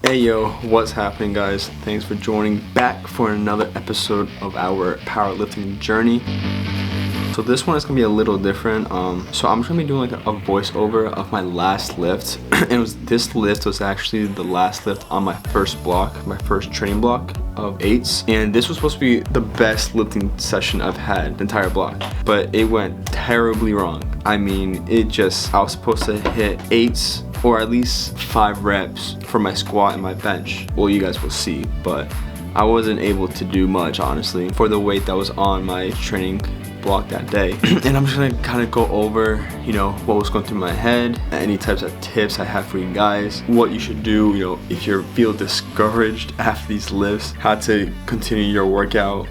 Hey yo, what's happening guys? Thanks for joining back for another episode of our powerlifting journey. So this one is gonna be a little different. So I'm just gonna be doing like a voiceover of my last lift. This lift was actually the last lift on my first block, my first training block of 8s. And this was supposed to be the best lifting session I've had the entire block, but it went terribly wrong. I mean, I was supposed to hit 8s or at least 5 reps for my squat and my bench. Well, you guys will see, but I wasn't able to do much, honestly, for the weight that was on my training block that day. And I'm just gonna kind of go over, what was going through my head, any types of tips I have for you guys, what you should do, if you feel discouraged after these lifts, how to continue your workout,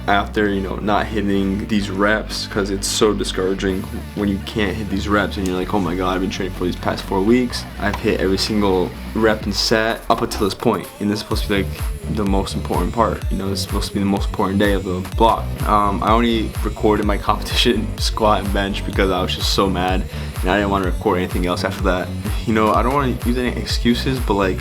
after, not hitting these reps, because it's so discouraging when you can't hit these reps and you're like, oh my god, I've been training for these past 4 weeks. I've hit every single rep and set up until this point, and this is supposed to be like the most important part. This is supposed to be the most important day of the block. I only recorded my competition squat and bench because I was just so mad and I didn't want to record anything else after that. I don't want to use any excuses, but I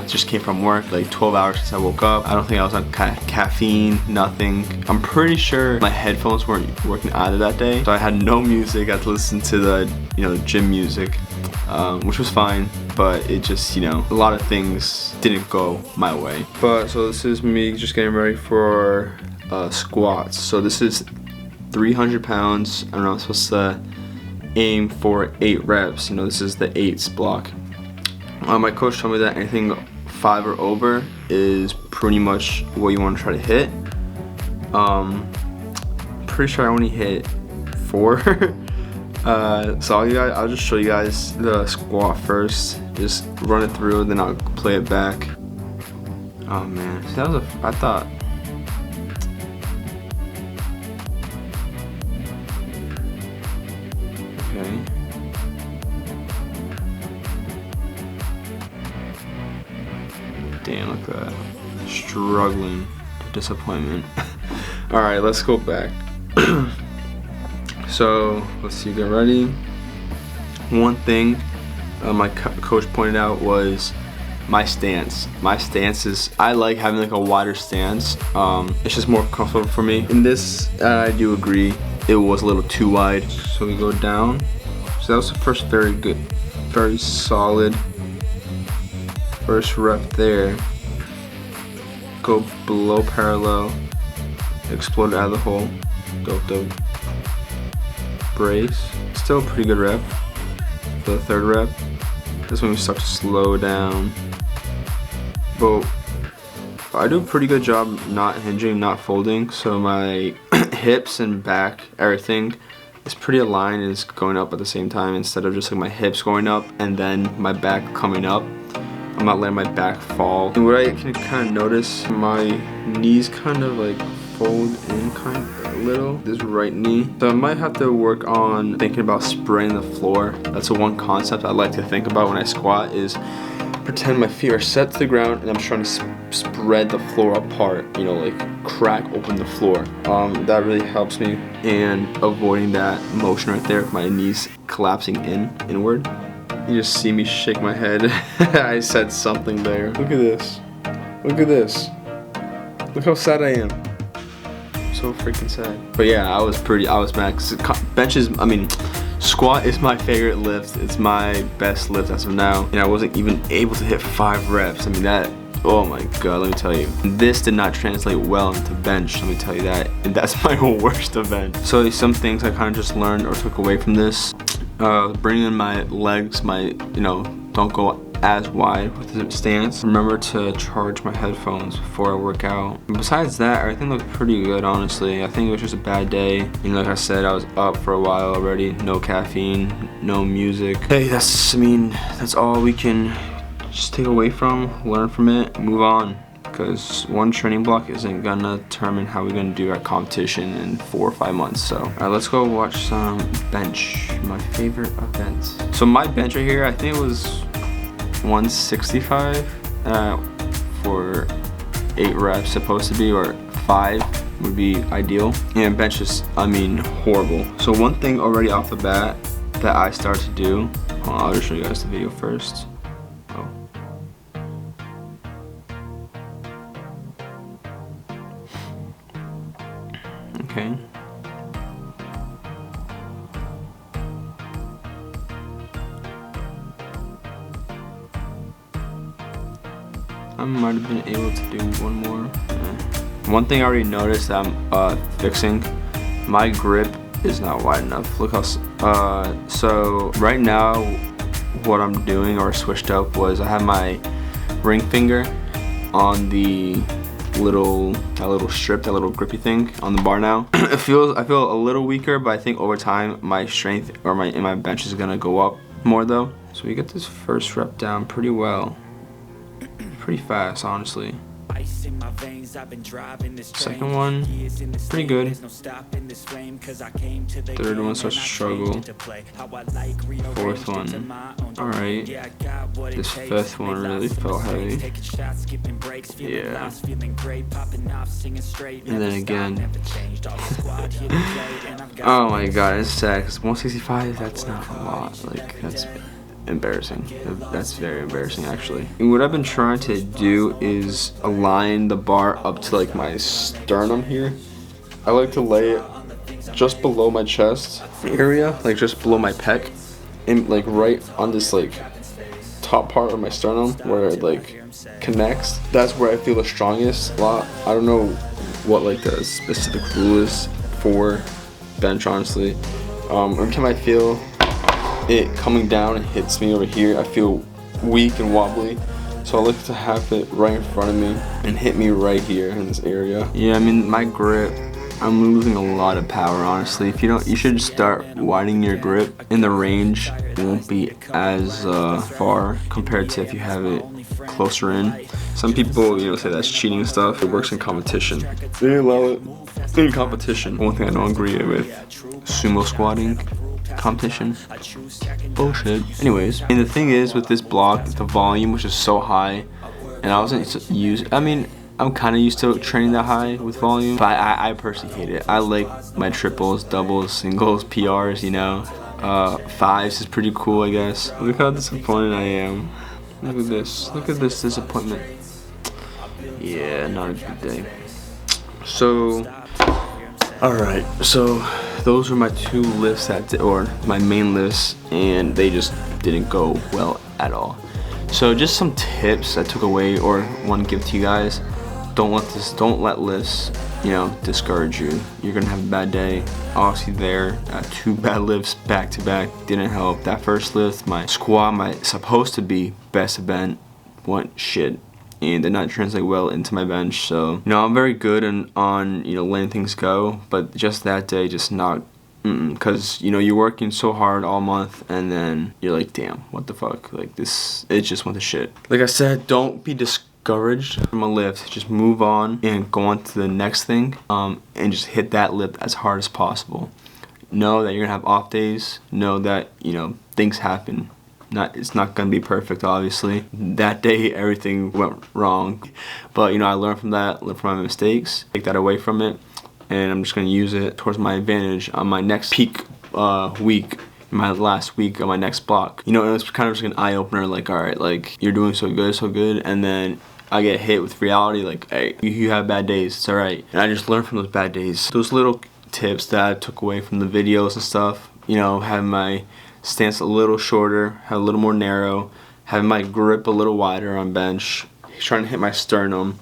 just came from work, like 12 hours since I woke up. I don't think I was on caffeine, nothing. I'm pretty sure my headphones weren't working either that day, so I had no music. I had to listen to the gym music, which was fine, but it just, a lot of things didn't go my way. But so this is me just getting ready for squats. So this is 300 pounds. I don't know, I'm supposed to aim for 8 reps. This is the 8s block. My coach told me that anything 5 or over is pretty much what you want to try to hit. Pretty sure I only hit 4. So I'll just show you guys the squat first. Just run it through, then I'll play it back. Oh man, I thought. Okay. Damn, look at that. Struggling to disappointment. Alright, let's go back. So, let's see, get ready. One thing my coach pointed out was my stance. My stance is, I like having like a wider stance. It's just more comfortable for me. In this, I do agree, it was a little too wide. So we go down. So that was the first very solid first rep there. Go below parallel, explode out of the hole. Dope. Brace. Still a pretty good rep for the 3rd rep. This is when we start to slow down. But I do a pretty good job not hinging, not folding. So my hips and back, everything is pretty aligned and it's going up at the same time, instead of just like my hips going up and then my back coming up. I'm not letting my back fall. And what I can kind of notice, my knees kind of like fold in kind of a little, this right knee. So I might have to work on thinking about spraying the floor. That's the one concept I like to think about when I squat, is pretend my feet are set to the ground and I'm trying to spread the floor apart, like crack open the floor. That really helps me, and avoiding that motion right there of my knees collapsing inward. You just see me shake my head. I said something there. Look at this. Look at this. Look how sad I am. So freaking sad. But yeah, I was mad, because squat is my favorite lift. It's my best lift as of now, and I wasn't even able to hit 5 reps. Oh my god, let me tell you, this did not translate well into bench, let me tell you that, and that's my worst event. So some things I kind of just learned or took away from this. Bring in my legs, don't go as wide with the stance. Remember to charge my headphones before I work out. And besides that, everything looked pretty good, honestly. I think it was just a bad day. Like I said, I was up for a while already. No caffeine, no music. Hey, that's all we can just take away from, learn from it, move on. Because one training block isn't gonna determine how we're gonna do our competition in 4 or 5 months. So, alright, let's go watch some bench, my favorite event. So my bench right here, I think it was 165 for 8 reps, supposed to be, or 5 would be ideal. And bench is, horrible. So one thing already off the bat that I started to do, I'll just show you guys the video first. Okay. I might have been able to do one more. One thing I already noticed that I'm fixing, my grip is not wide enough. Look how, so right now what I'm doing, or switched up, was I have my ring finger on the that little strip, that little grippy thing on the bar now. I feel a little weaker, but I think over time my strength or my bench is gonna go up more though. So we get this first rep down pretty well. Pretty fast, honestly. Second one, pretty good. Third one starts to struggle. Fourth one, alright. This fifth one really felt heavy. Yeah. And then again. Oh my god, it's sad because 165, that's not a lot. Like, that's embarrassing. That's very embarrassing, actually. And what I've been trying to do is align the bar up to like my sternum here. I like to lay it just below my chest area, like just below my pec, and like right on this like top part of my sternum where it like connects. That's where I feel the strongest a lot. I don't know what like the specific rule is for bench, honestly. Every time I feel it coming down and hits me over here, I feel weak and wobbly, so I like to have it right in front of me and hit me right here in this area. Yeah, I mean, my grip, I'm losing a lot of power, honestly. If you don't, you should start widening your grip, and the range won't be as far compared to if you have it closer in. Some people, you know, say that's cheating stuff. It works in competition. They allow it in competition. One thing I don't agree with: sumo squatting competition. Bullshit. Anyways, and the thing is with this block, the volume, which is so high, and I wasn't used. I mean, I'm kind of used to training that high with volume, but I personally hate it. I like my triples, doubles, singles, PRs, you know. Fives is pretty cool, I guess. Look how disappointed I am. Look at this. Look at this disappointment. Yeah, not a good day. So, alright, so those were my two lifts or my main lifts, and they just didn't go well at all. So just some tips I took away or want to give to you guys. Don't let lifts, you know, discourage you. You're gonna have a bad day. Obviously there, 2 bad lifts back to back didn't help. That first lift, my squat, my supposed to be best event, went shit, and did not translate well into my bench. So, you know, I'm very good on you know, letting things go, but just that day, just not, because you know, you're working so hard all month, and then you're like, damn, what the fuck, like this, it just went to shit. Like I said, don't be discouraged from a lift. Just move on and go on to the next thing, and just hit that lift as hard as possible. Know that you're gonna have off days. Know that, you know, things happen. It's not gonna be perfect, obviously. That day everything went wrong, but you know, I learned from that, learned from my mistakes, take that away from it, and I'm just gonna use it towards my advantage on my next peak week, my last week of my next block. You know, it was kind of just an eye opener, like, all right, like, you're doing so good, and then I get hit with reality, like, hey, you have bad days, it's all right. And I just learned from those bad days. Those little tips that I took away from the videos and stuff, you know, having my stance a little shorter, have a little more narrow, having my grip a little wider on bench, trying to hit my sternum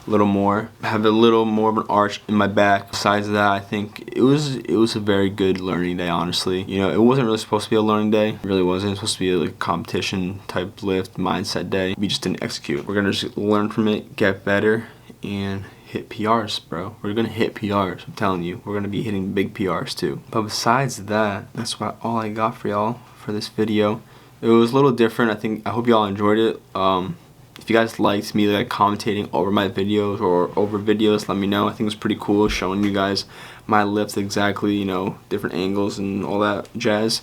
a little more, have a little more of an arch in my back. Besides that, I think it was a very good learning day, honestly. You know, it wasn't really supposed to be a learning day. It really wasn't. It was supposed to be like a competition type lift mindset day. We just didn't execute. We're gonna just learn from it, get better, and hit PRs, bro. We're gonna hit PRs, I'm telling you. We're gonna be hitting big PRs too. But besides that, that's all I got for y'all for this video. It was a little different. I hope y'all enjoyed it. If you guys liked me like commentating over my videos or over videos, let me know. I think it was pretty cool showing you guys my lifts exactly, you know, different angles and all that jazz.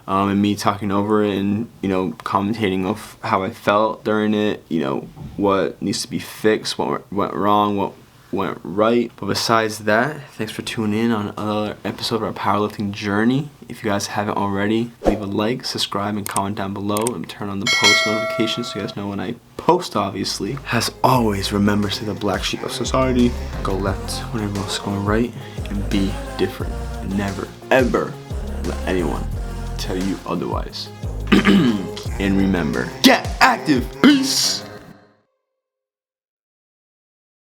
And me talking over it and, you know, commentating of how I felt during it, you know, what needs to be fixed, what went wrong, what went right. But besides that, thanks for tuning in on another episode of our powerlifting journey. If you guys haven't already, leave a like, subscribe, and comment down below, and turn on the post notifications so you guys know when I host, obviously, as always, remember, stay the black sheep of society. Go left when everyone else is going right, and be different. Never, ever let anyone tell you otherwise. And remember, get active. Peace.